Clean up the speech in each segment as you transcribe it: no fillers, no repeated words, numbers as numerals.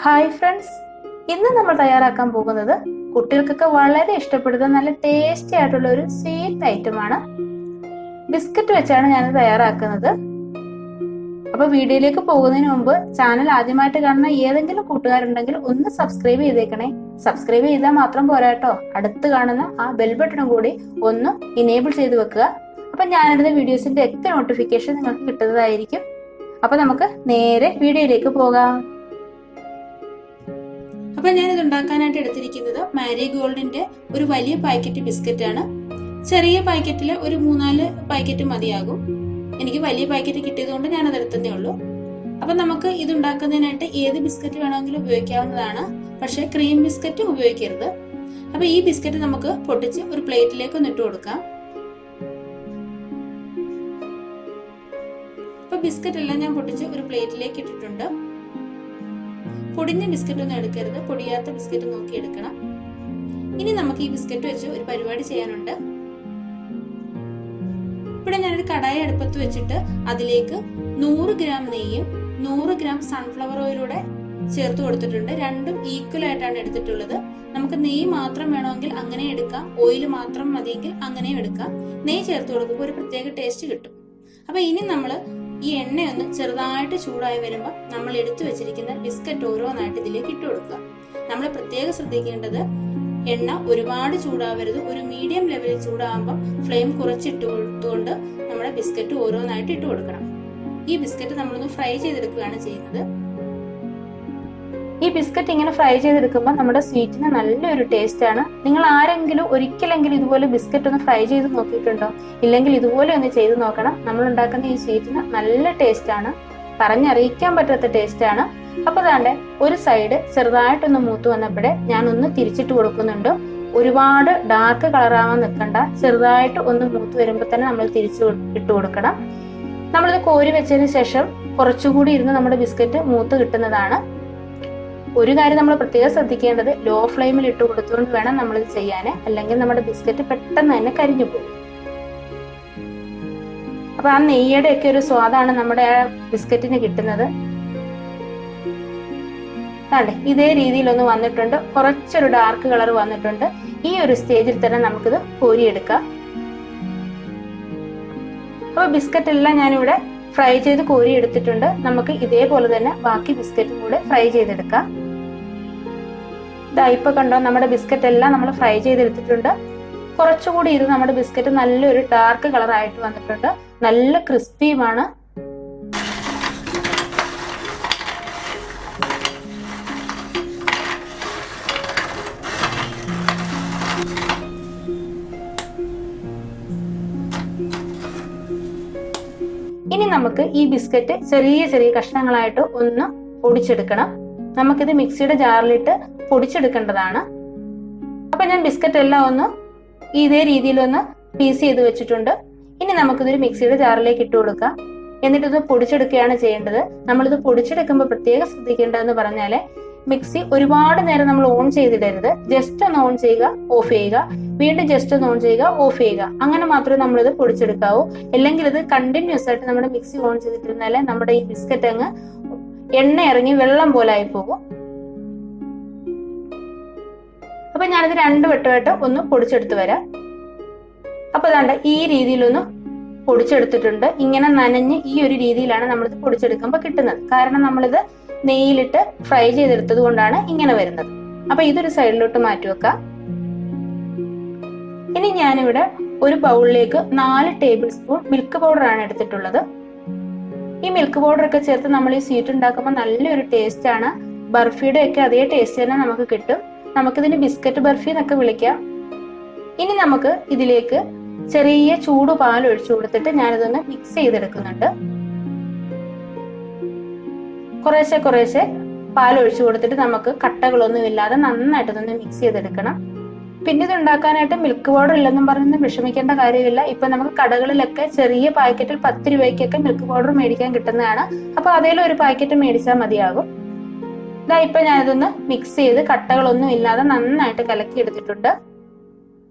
Hi friends, ഇന്ന് നമ്മൾ തയ്യാറാക്കാൻ പോകുന്നത് കുട്ടികൾക്കൊക്കെ വളരെ ഇഷ്ടപ്പെടുന്ന നല്ല ടേസ്റ്റി ആയിട്ടുള്ള ഒരു സ്വീറ്റ് ഐറ്റമാണ്. ബിസ്ക്കറ്റ് വെച്ചാണ് ഞാൻ തയ്യാറാക്കുന്നത്. അപ്പൊ വീഡിയോയിലേക്ക് പോകുന്നതിന് മുമ്പ് ചാനൽ ആദ്യമായിട്ട് കാണുന്ന ഏതെങ്കിലും കൂട്ടുകാരുണ്ടെങ്കിൽ ഒന്ന് സബ്സ്ക്രൈബ് ചെയ്തേക്കണേ. സബ്സ്ക്രൈബ് ചെയ്താൽ മാത്രം പോരാട്ടോ, അടുത്ത് കാണുന്ന ആ ബെൽ ബട്ടണും കൂടി ഒന്ന് ഇനേബിൾ ചെയ്ത് വെക്കുക. അപ്പൊ ഞാനിടുന്ന വീഡിയോസിന്റെ ഒക്കെ നോട്ടിഫിക്കേഷൻ നിങ്ങൾക്ക് കിട്ടുന്നതായിരിക്കും. അപ്പൊ നമുക്ക് നേരെ വീഡിയോയിലേക്ക് പോകാം. അപ്പൊ ഞാനിത് ഉണ്ടാക്കാനായിട്ട് എടുത്തിരിക്കുന്നത് മാരിഗോൾഡിന്റെ ഒരു വലിയ പാക്കറ്റ് ബിസ്ക്കറ്റ് ആണ്. ചെറിയ പാക്കറ്റില് ഒരു 3-4 പാക്കറ്റ് മതിയാകും. എനിക്ക് വലിയ പാക്കറ്റ് കിട്ടിയതുകൊണ്ട് ഞാൻ അത് എടുത്തതേ ഉള്ളൂ. അപ്പൊ നമുക്ക് ഇത് ഉണ്ടാക്കുന്നതിനായിട്ട് ഏത് ബിസ്ക്കറ്റ് വേണമെങ്കിലും ഉപയോഗിക്കാവുന്നതാണ്, പക്ഷെ ക്രീം ബിസ്ക്കറ്റ് ഉപയോഗിക്കരുത്. അപ്പൊ ഈ ബിസ്ക്കറ്റ് നമുക്ക് പൊട്ടിച്ച് ഒരു പ്ലേറ്റിലേക്ക് ഒന്ന് ഇട്ട് കൊടുക്കാം. അപ്പൊ ബിസ്ക്കറ്റ് എല്ലാം ഞാൻ പൊട്ടിച്ച് ഒരു പ്ലേറ്റിലേക്ക് ഇട്ടിട്ടുണ്ട്. പൊടിഞ്ഞ ബിസ്ക്കറ്റ് ഒന്നും എടുക്കരുത്, പൊടിയാത്ത ബിസ്ക്കറ്റ് നോക്കി എടുക്കണം. ഇനി നമുക്ക് ഈ ബിസ്ക്കറ്റ് വെച്ച് ഒരു പരിപാടി ചെയ്യാനുണ്ട്. ഇവിടെ ഞാനൊരു കടായി അടുപ്പത്ത് വെച്ചിട്ട് അതിലേക്ക് 100 ഗ്രാം നെയ്യും 100 ഗ്രാം സൺഫ്ലവർ ഓയിലൂടെ ചേർത്ത് കൊടുത്തിട്ടുണ്ട്. രണ്ടും ഈക്വൽ ആയിട്ടാണ് എടുത്തിട്ടുള്ളത്. നമുക്ക് നെയ്യ് മാത്രം വേണമെങ്കിൽ അങ്ങനെ എടുക്കാം, ഓയിൽ മാത്രം മതിയെങ്കിൽ അങ്ങനെയും എടുക്കാം. നെയ്യ് ചേർത്ത് കൊടുക്കുമ്പോൾ ഒരു പ്രത്യേക ടേസ്റ്റ് കിട്ടും. അപ്പൊ ഇനി നമ്മള് ഈ എണ്ണയൊന്ന് ചെറുതായിട്ട് ചൂടായി വരുമ്പോൾ നമ്മൾ എടുത്തു വെച്ചിരിക്കുന്ന ബിസ്ക്കറ്റ് ഓരോന്നായിട്ട് ഇതിലേക്ക് ഇട്ട് കൊടുക്കുക. നമ്മൾ പ്രത്യേകം ശ്രദ്ധിക്കേണ്ടത് എണ്ണ ഒരുപാട് ചൂടാവരുത്, ഒരു മീഡിയം ലെവലിൽ ചൂടാകുമ്പോൾ ഫ്ലെയിം കുറച്ചിട്ട് കൊടുത്തുകൊണ്ട് നമ്മുടെ ബിസ്ക്കറ്റ് ഓരോന്നായിട്ട് ഇട്ട് കൊടുക്കണം. ഈ ബിസ്ക്കറ്റ് നമ്മളൊന്ന് ഫ്രൈ ചെയ്തെടുക്കുകയാണ് ചെയ്യുന്നത്. ഈ ബിസ്ക്കറ്റ് ഇങ്ങനെ ഫ്രൈ ചെയ്തെടുക്കുമ്പോൾ നമ്മുടെ സ്വീറ്റിന് നല്ലൊരു ടേസ്റ്റ് ആണ്. നിങ്ങൾ ആരെങ്കിലും ഒരിക്കലെങ്കിലും ഇതുപോലെ ബിസ്ക്കറ്റ് ഒന്ന് ഫ്രൈ ചെയ്ത് നോക്കിയിട്ടുണ്ടോ? ഇല്ലെങ്കിൽ ഇതുപോലെ ഒന്ന് ചെയ്ത് നോക്കണം. നമ്മൾ ഉണ്ടാക്കുന്ന ഈ സ്വീറ്റിന് നല്ല ടേസ്റ്റ് ആണ്, പറഞ്ഞറിയിക്കാൻ പറ്റാത്ത ടേസ്റ്റ് ആണ്. അപ്പൊ താണ്ടെ ഒരു സൈഡ് ചെറുതായിട്ടൊന്ന് മൂത്ത് വന്നപ്പോഴേ ഞാൻ ഒന്ന് തിരിച്ചിട്ട് കൊടുക്കുന്നുണ്ട്. ഒരുപാട് ഡാർക്ക് കളറാവാൻ നിൽക്കണ്ട, ചെറുതായിട്ട് ഒന്ന് മൂത്ത് വരുമ്പോൾ തന്നെ നമ്മൾ തിരിച്ചു ഇട്ട് കൊടുക്കണം. നമ്മളിത് കോരി വെച്ചതിന് ശേഷം കുറച്ചുകൂടി ഇരുന്ന് നമ്മുടെ ബിസ്ക്കറ്റ് മൂത്ത് കിട്ടുന്നതാണ്. ഒരു കാര്യം നമ്മൾ പ്രത്യേകം ശ്രദ്ധിക്കേണ്ടത്, ലോ ഫ്ലെയിമിൽ ഇട്ട് കൊടുത്തുകൊണ്ട് വേണം നമ്മളിത് ചെയ്യാൻ, അല്ലെങ്കിൽ നമ്മുടെ ബിസ്ക്കറ്റ് പെട്ടെന്ന് തന്നെ കരിഞ്ഞു പോകും. അപ്പൊ ആ നെയ്യുടെ ഒക്കെ ഒരു സ്വാദാണ് നമ്മുടെ ആ ബിസ്ക്കറ്റിന് കിട്ടുന്നത്. അതെ, ഇതേ രീതിയിലൊന്ന് വന്നിട്ടുണ്ട്, കുറച്ചൊരു ഡാർക്ക് കളർ വന്നിട്ടുണ്ട്. ഈ ഒരു സ്റ്റേജിൽ തന്നെ നമുക്കിത് കോരിയെടുക്കാം. അപ്പൊ ബിസ്ക്കറ്റ് എല്ലാം ഞാനിവിടെ ഫ്രൈ ചെയ്ത് കോരി എടുത്തിട്ടുണ്ട്. നമുക്ക് ഇതേപോലെ തന്നെ ബാക്കി ബിസ്ക്കറ്റും കൂടെ ഫ്രൈ ചെയ്തെടുക്കാം. ഇപ്പൊ കണ്ടോ, നമ്മുടെ ബിസ്ക്കറ്റ് എല്ലാം നമ്മൾ ഫ്രൈ ചെയ്തെടുത്തിട്ടുണ്ട്. കുറച്ചുകൂടി ഇത് നമ്മുടെ ബിസ്ക്കറ്റ് നല്ലൊരു ഡാർക്ക് കളർ ആയിട്ട് വന്നിട്ടുണ്ട്, നല്ല ക്രിസ്പിയുമാണ്. ഇനി നമുക്ക് ഈ ബിസ്ക്കറ്റ് ചെറിയ ചെറിയ കഷ്ണങ്ങളായിട്ട് ഒന്ന് പൊടിച്ചെടുക്കണം. നമുക്കിത് മിക്സിയുടെ ജാറിലിട്ട് പൊടിച്ചെടുക്കേണ്ടതാണ്. അപ്പൊ ഞാൻ ബിസ്ക്കറ്റ് എല്ലാം ഒന്ന് ഇതേ രീതിയിലൊന്ന് പീസ് ചെയ്ത് വെച്ചിട്ടുണ്ട്. ഇനി നമുക്കിതൊരു മിക്സിയുടെ ജാറിലേക്ക് ഇട്ട് കൊടുക്കാം. എന്നിട്ടിത് പൊടിച്ചെടുക്കുകയാണ് ചെയ്യേണ്ടത്. നമ്മളിത് പൊടിച്ചെടുക്കുമ്പോൾ പ്രത്യേകം ശ്രദ്ധിക്കേണ്ടതെന്ന് പറഞ്ഞാല്, മിക്സി ഒരുപാട് നേരം നമ്മൾ ഓൺ ചെയ്തിടരുത്. ജസ്റ്റ് ഒന്ന് ഓൺ ചെയ്യുക, ഓഫ് ചെയ്യുക, വീണ്ടും ജസ്റ്റ് ഒന്ന് ഓൺ ചെയ്യുക, ഓഫ് ചെയ്യുക. അങ്ങനെ മാത്രമേ നമ്മളിത് പൊടിച്ചെടുക്കാവൂ. അല്ലെങ്കിൽ ഇത് കണ്ടിന്യൂസ് ആയിട്ട് നമ്മുടെ മിക്സി ഓൺ ചെയ്തിട്ടിരുന്നാലേ നമ്മുടെ ഈ ബിസ്ക്കറ്റ് അങ്ങ് എണ്ണ ഇറങ്ങി വെള്ളം പോലെ ആയി പോകും. അപ്പൊ ഞാനിത് 2 വട്ടമായിട്ട് ഒന്ന് പൊടിച്ചെടുത്ത് വരാം. അപ്പൊ അതാണ്ട് ഈ രീതിയിലൊന്ന് പൊടിച്ചെടുത്തിട്ടുണ്ട്. ഇങ്ങനെ നനഞ്ഞ് ഈ ഒരു രീതിയിലാണ് നമ്മളിത് പൊടിച്ചെടുക്കുമ്പോൾ കിട്ടുന്നത്. കാരണം നമ്മളിത് നെയ്യിലിട്ട് ഫ്രൈ ചെയ്തെടുത്തത് കൊണ്ടാണ് ഇങ്ങനെ വരുന്നത്. അപ്പൊ ഇതൊരു സൈഡിലോട്ട് മാറ്റി വെക്കാം. ഇനി ഞാനിവിടെ ഒരു ബൗളിലേക്ക് 4 ടേബിൾ സ്പൂൺ മിൽക്ക് പൗഡർ ആണ് എടുത്തിട്ടുള്ളത്. ഈ മിൽക്ക് പൗഡർ ഒക്കെ ചേർത്ത് നമ്മൾ ഈ സ്വീറ്റ് ഉണ്ടാക്കുമ്പോൾ നല്ലൊരു ടേസ്റ്റ് ആണ്. ബർഫിയുടെ ഒക്കെ അതേ ടേസ്റ്റ് തന്നെ നമുക്ക് കിട്ടും. നമുക്കിതിന് ബിസ്ക്കറ്റ് ബർഫി എന്നൊക്കെ വിളിക്കാം. ഇനി നമുക്ക് ഇതിലേക്ക് ചെറിയ ചൂട് പാൽ ഒഴിച്ചു കൊടുത്തിട്ട് ഞാനിതൊന്ന് മിക്സ് ചെയ്തെടുക്കുന്നുണ്ട്. കുറേശ്ശെ കുറേശ്ശെ പാൽ ഒഴിച്ചു കൊടുത്തിട്ട് നമുക്ക് കട്ടകളൊന്നും ഇല്ലാതെ നന്നായിട്ടൊന്ന് മിക്സ് ചെയ്തെടുക്കണം. പിന്നെ ഇത് ഉണ്ടാക്കാനായിട്ട് മിൽക്ക് പൗഡർ ഇല്ലെന്നും പറഞ്ഞൊന്നും വിഷമിക്കേണ്ട കാര്യമില്ല. ഇപ്പൊ നമുക്ക് കടകളിലൊക്കെ ചെറിയ പാക്കറ്റിൽ 10 രൂപയ്ക്കൊക്കെ മിൽക്ക് പൗഡർ മേടിക്കാൻ കിട്ടുന്നതാണ്. അപ്പൊ അതേലും ഒരു പാക്കറ്റ് മേടിച്ചാൽ മതിയാകും. ഇപ്പൊ ഞാനിതൊന്ന് മിക്സ് ചെയ്ത് കട്ടകളൊന്നും ഇല്ലാതെ നന്നായിട്ട് കലക്കി എടുത്തിട്ടുണ്ട്.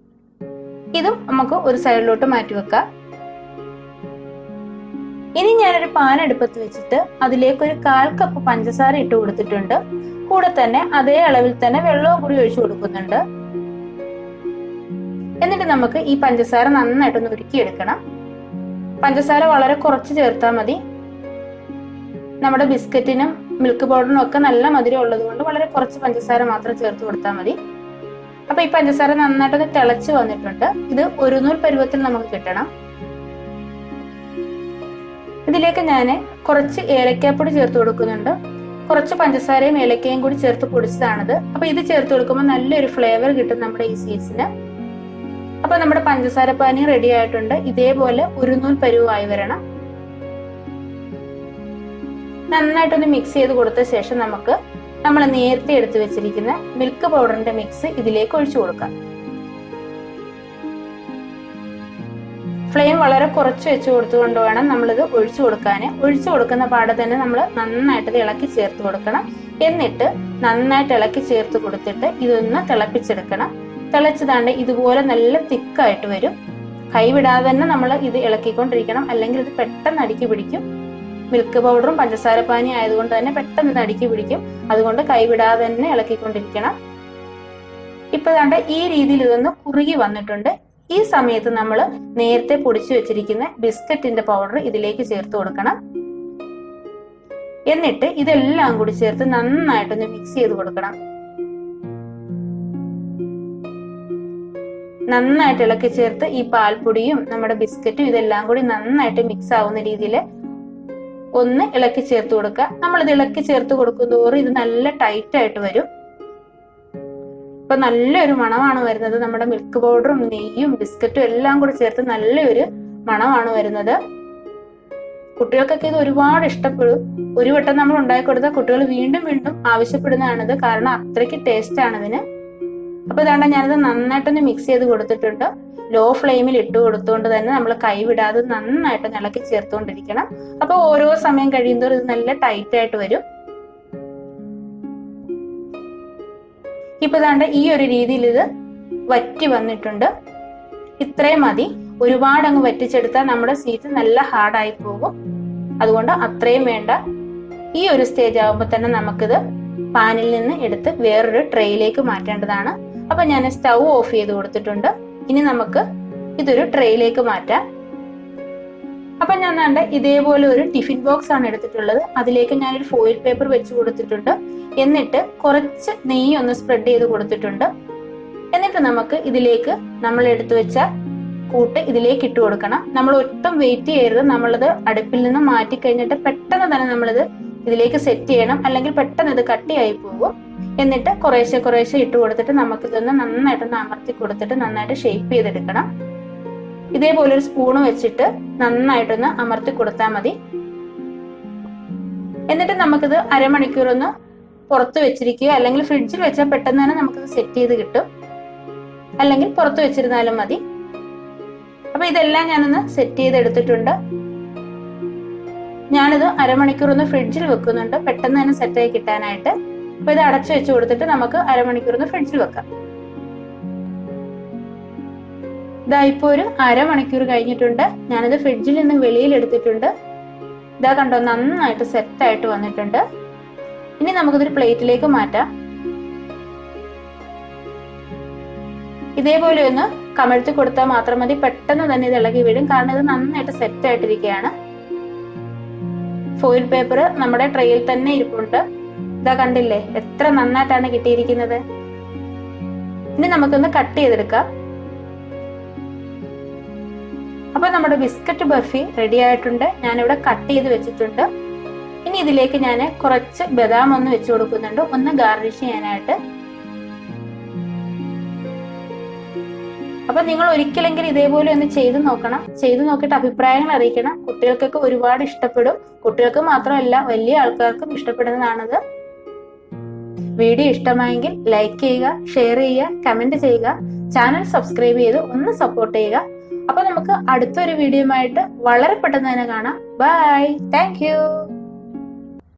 ഇതും നമുക്ക് ഒരു സൈഡിലോട്ട് മാറ്റി വെക്കാം. ഇനി ഞാനൊരു പാൻ അടുപ്പത്ത് വെച്ചിട്ട് അതിലേക്ക് ഒരു 1/4 കപ്പ് പഞ്ചസാര ഇട്ട് കൊടുത്തിട്ടുണ്ട്. കൂടെ തന്നെ അതേ അളവിൽ തന്നെ വെള്ളവും കൂടി ഒഴിച്ചു കൊടുക്കുന്നുണ്ട്. എന്നിട്ട് നമുക്ക് ഈ പഞ്ചസാര നന്നായിട്ടൊന്ന് ഉരുക്കിയെടുക്കണം. പഞ്ചസാര വളരെ കുറച്ച് ചേർത്താൽ മതി. നമ്മുടെ ബിസ്ക്കറ്റിനും മിൽക്ക് പൗഡറിനും ഒക്കെ നല്ല മധുരം ഉള്ളത് കൊണ്ട് വളരെ കുറച്ച് പഞ്ചസാര മാത്രം ചേർത്ത് കൊടുത്താൽ മതി. അപ്പൊ ഈ പഞ്ചസാര നന്നായിട്ടൊന്ന് തിളച്ച് വന്നിട്ടുണ്ട്. ഇത് ഒരു നൂൽ പരുവത്തിൽ നമുക്ക് കിട്ടണം. ഇതിലേക്ക് ഞാൻ കുറച്ച് ഏലക്കാപ്പൊടി ചേർത്ത് കൊടുക്കുന്നുണ്ട്. കുറച്ച് പഞ്ചസാരയും ഏലക്കയും കൂടി ചേർത്ത് പൊടിച്ചതാണിത്. അപ്പൊ ഇത് ചേർത്ത് കൊടുക്കുമ്പോൾ നല്ലൊരു ഫ്ലേവർ കിട്ടും നമ്മുടെ ഈ സ്വീറ്റ്സിന്. അപ്പൊ നമ്മുടെ പഞ്ചസാര പാനി റെഡി ആയിട്ടുണ്ട്. ഇതേപോലെ ഒരു നൂൽ പരുവായി വരണം. നന്നായിട്ടൊന്ന് മിക്സ് ചെയ്ത് കൊടുത്ത ശേഷം നമുക്ക് നമ്മൾ നേരത്തെ എടുത്തു വെച്ചിരിക്കുന്ന മിൽക്ക് പൗഡറിന്റെ മിക്സ് ഇതിലേക്ക് ഒഴിച്ചു കൊടുക്കാം. ഫ്ലെയിം വളരെ കുറച്ച് വെച്ച് കൊടുത്തുകൊണ്ട് വേണം നമ്മളിത് ഒഴിച്ചു കൊടുക്കാൻ. ഒഴിച്ചു കൊടുക്കുന്ന പാടെ തന്നെ നമ്മൾ നന്നായിട്ട് ഇളക്കി ചേർത്ത് കൊടുക്കണം. എന്നിട്ട് നന്നായിട്ട് ഇളക്കി ചേർത്ത് കൊടുത്തിട്ട് ഇതൊന്ന് തിളപ്പിച്ചെടുക്കണം. തിളച്ചതാണ്ട് ഇതുപോലെ നല്ല തിക്കായിട്ട് വരും. കൈവിടാതെ തന്നെ നമ്മൾ ഇത് ഇളക്കിക്കൊണ്ടിരിക്കണം, അല്ലെങ്കിൽ ഇത് പെട്ടെന്ന് അടുക്കി പിടിക്കും. മിൽക്ക് പൗഡറും പഞ്ചസാര പാനി ആയതുകൊണ്ട് തന്നെ പെട്ടെന്ന് അടുക്കി പിടിക്കും. അതുകൊണ്ട് കൈവിടാതെ തന്നെ ഇളക്കിക്കൊണ്ടിരിക്കണം. ഇപ്പൊ ദാണ്ട് ഈ രീതിയിൽ ഇതൊന്ന് കുറുകി വന്നിട്ടുണ്ട്. ഈ സമയത്ത് നമ്മൾ നേരത്തെ പൊടിച്ചു വെച്ചിരിക്കുന്ന ബിസ്ക്കറ്റിന്റെ പൗഡർ ഇതിലേക്ക് ചേർത്ത് കൊടുക്കണം. എന്നിട്ട് ഇതെല്ലാം കൂടി ചേർത്ത് നന്നായിട്ടൊന്ന് മിക്സ് ചെയ്ത് കൊടുക്കണം. നന്നായിട്ട് ഇളക്കി ചേർത്ത് ഈ പാൽപ്പൊടിയും നമ്മുടെ ബിസ്ക്കറ്റും ഇതെല്ലാം കൂടി നന്നായിട്ട് മിക്സ് ആവുന്ന രീതിയിൽ ഒന്ന് ഇളക്കി ചേർത്ത് കൊടുക്കുക. നമ്മളിത് ഇളക്കി ചേർത്ത് കൊടുക്കുന്തോറും ഇത് നല്ല ടൈറ്റ് ആയിട്ട് വരും. ഇപ്പൊ നല്ലൊരു മണമാണ് വരുന്നത്. നമ്മുടെ മിൽക്ക് പൗഡറും നെയ്യും ബിസ്ക്കറ്റും എല്ലാം കൂടി ചേർത്ത് നല്ലൊരു മണമാണ് വരുന്നത്. കുട്ടികൾക്കൊക്കെ ഇത് ഒരുപാട് ഇഷ്ടപ്പെടും. ഒരു വട്ടം നമ്മൾ ഉണ്ടാക്കി കൊടുത്താൽ കുട്ടികൾ വീണ്ടും വീണ്ടും ആവശ്യപ്പെടുന്നതാണിത്. കാരണം അത്രയ്ക്ക് ടേസ്റ്റ് ആണ് ഇതിന്. അപ്പൊ ഇതാണ്ട് ഞാനിത് നന്നായിട്ടൊന്ന് മിക്സ് ചെയ്ത് കൊടുത്തിട്ടുണ്ട്. ലോ ഫ്ലെയിമിൽ ഇട്ട് കൊടുത്തുകൊണ്ട് തന്നെ നമ്മൾ കൈവിടാതെ നന്നായിട്ട് ഇളക്കി ചേർത്തുകൊണ്ടിരിക്കണം. അപ്പൊ ഓരോ സമയം കഴിയുന്നതോറും ഇത് നല്ല ടൈറ്റ് ആയിട്ട് വരും. ഇപ്പൊ ഇതാണ്ട് ഈ ഒരു രീതിയിൽ ഇത് വറ്റി വന്നിട്ടുണ്ട്. ഇത്രയും മതി. ഒരുപാട് അങ്ങ് വറ്റിച്ചെടുത്താൽ നമ്മുടെ സ്വീറ്റ് നല്ല ഹാർഡായി പോകും. അതുകൊണ്ട് അത്രയും വേണ്ട. ഈ ഒരു സ്റ്റേജ് ആകുമ്പോൾ തന്നെ നമുക്കിത് പാനിൽ നിന്ന് എടുത്ത് വേറൊരു ട്രേയിലേക്ക് മാറ്റേണ്ടതാണ്. അപ്പൊ ഞാൻ സ്റ്റൗ ഓഫ് ചെയ്ത് കൊടുത്തിട്ടുണ്ട്. ഇനി നമുക്ക് ഇതൊരു ട്രേയിലേക്ക് മാറ്റാം. അപ്പൊ ഞാൻ കണ്ട ഇതേപോലെ ഒരു ടിഫിൻ ബോക്സ് ആണ് എടുത്തിട്ടുള്ളത്. അതിലേക്ക് ഞാനൊരു ഫോയിൽ പേപ്പർ വെച്ച് കൊടുത്തിട്ടുണ്ട്. എന്നിട്ട് കുറച്ച് നെയ്യ് ഒന്ന് സ്പ്രെഡ് ചെയ്ത് കൊടുത്തിട്ടുണ്ട്. എന്നിട്ട് നമുക്ക് ഇതിലേക്ക് നമ്മൾ എടുത്തു വെച്ച കൂട്ട് ഇതിലേക്ക് ഇട്ട് കൊടുക്കണം. നമ്മൾ ഒട്ടും വെയിറ്റ് ചെയ്യരുത്. നമ്മളത് അടുപ്പിൽ നിന്ന് മാറ്റി കഴിഞ്ഞിട്ട് പെട്ടെന്ന് തന്നെ നമ്മളിത് ഇതിലേക്ക് സെറ്റ് ചെയ്യണം, അല്ലെങ്കിൽ പെട്ടെന്ന് ഇത് കട്ടിയായി പോകും. എന്നിട്ട് കുറേശ്ശെ കുറേശ്ശെ ഇട്ട് കൊടുത്തിട്ട് നമുക്ക് ഇതൊന്ന് നന്നായിട്ടൊന്ന് അമർത്തി കൊടുത്തിട്ട് നന്നായിട്ട് ഷേപ്പ് ചെയ്തെടുക്കണം. ഇതേപോലെ ഒരു സ്പൂണ് വെച്ചിട്ട് നന്നായിട്ടൊന്ന് അമർത്തി കൊടുത്താൽ മതി. എന്നിട്ട് നമുക്കിത് അരമണിക്കൂർ ഒന്ന് പുറത്ത് വെച്ചിരിക്കുക, അല്ലെങ്കിൽ ഫ്രിഡ്ജിൽ വെച്ചാൽ പെട്ടെന്ന് തന്നെ നമുക്കിത് സെറ്റ് ചെയ്ത് കിട്ടും. അല്ലെങ്കിൽ പുറത്ത് വെച്ചിരുന്നാലും മതി. അപ്പൊ ഇതെല്ലാം ഞാനൊന്ന് സെറ്റ് ചെയ്ത് എടുത്തിട്ടുണ്ട്. ഞാനിത് അരമണിക്കൂർ ഒന്ന് ഫ്രിഡ്ജിൽ വെക്കുന്നുണ്ട്, പെട്ടെന്ന് തന്നെ സെറ്റായി കിട്ടാനായിട്ട്. അപ്പൊ ഇത് അടച്ചു വെച്ച് കൊടുത്തിട്ട് നമുക്ക് അരമണിക്കൂർ ഒന്ന് ഫ്രിഡ്ജിൽ വെക്കാം. ഇതാ ഇപ്പൊ ഒരു അരമണിക്കൂർ കഴിഞ്ഞിട്ടുണ്ട്. ഞാനിത് ഫ്രിഡ്ജിൽ നിന്ന് വെളിയിൽ എടുത്തിട്ടുണ്ട്. ഇതാ കണ്ടോ, നന്നായിട്ട് സെറ്റായിട്ട് വന്നിട്ടുണ്ട്. ഇനി നമുക്കിതൊരു പ്ലേറ്റിലേക്ക് മാറ്റാം. ഇതേപോലെ ഒന്ന് കമഴ്ത്തി കൊടുത്താൽ മാത്രം മതി. പെട്ടെന്ന് തന്നെ ഇത് ഇളകി വീഴും, കാരണം ഇത് നന്നായിട്ട് സെറ്റ് ആയിട്ടിരിക്കുകയാണ്. ഫോയിൽ പേപ്പർ നമ്മുടെ ട്രേയിൽ തന്നെ ഇരിപ്പുണ്ട്. ഇതാ കണ്ടില്ലേ എത്ര നന്നായിട്ടാണ് കിട്ടിയിരിക്കുന്നത്. ഇനി നമുക്കൊന്ന് കട്ട് ചെയ്തെടുക്കാം. അപ്പൊ നമ്മുടെ ബിസ്ക്കറ്റ് ബർഫി റെഡി ആയിട്ടുണ്ട്. ഞാനിവിടെ കട്ട് ചെയ്ത് വെച്ചിട്ടുണ്ട്. ഇനി ഇതിലേക്ക് ഞാൻ കുറച്ച് ബദാം ഒന്ന് വെച്ച് കൊടുക്കുന്നുണ്ട്, ഒന്ന് ഗാർണിഷ് ചെയ്യാനായിട്ട്. അപ്പൊ നിങ്ങൾ ഒരിക്കലെങ്കിലും ഇതേപോലെ ഒന്ന് ചെയ്തു നോക്കണം. ചെയ്തു നോക്കിയിട്ട് അഭിപ്രായങ്ങൾ അറിയിക്കണം. കുട്ടികൾക്കൊക്കെ ഒരുപാട് ഇഷ്ടപ്പെടും. കുട്ടികൾക്ക് മാത്രമല്ല വലിയ ആൾക്കാർക്കും ഇഷ്ടപ്പെടുന്നതാണത്. വീഡിയോ ഇഷ്ടമായെങ്കിൽ ലൈക്ക് ചെയ്യുക, ഷെയർ ചെയ്യുക, കമന്റ് ചെയ്യുക, ചാനൽ സബ്സ്ക്രൈബ് ചെയ്ത് ഒന്ന് സപ്പോർട്ട് ചെയ്യുക. അപ്പൊ നമുക്ക് അടുത്തൊരു വീഡിയോയുമായിട്ട് വളരെ പെട്ടെന്ന് തന്നെ കാണാം. Bye, thank U.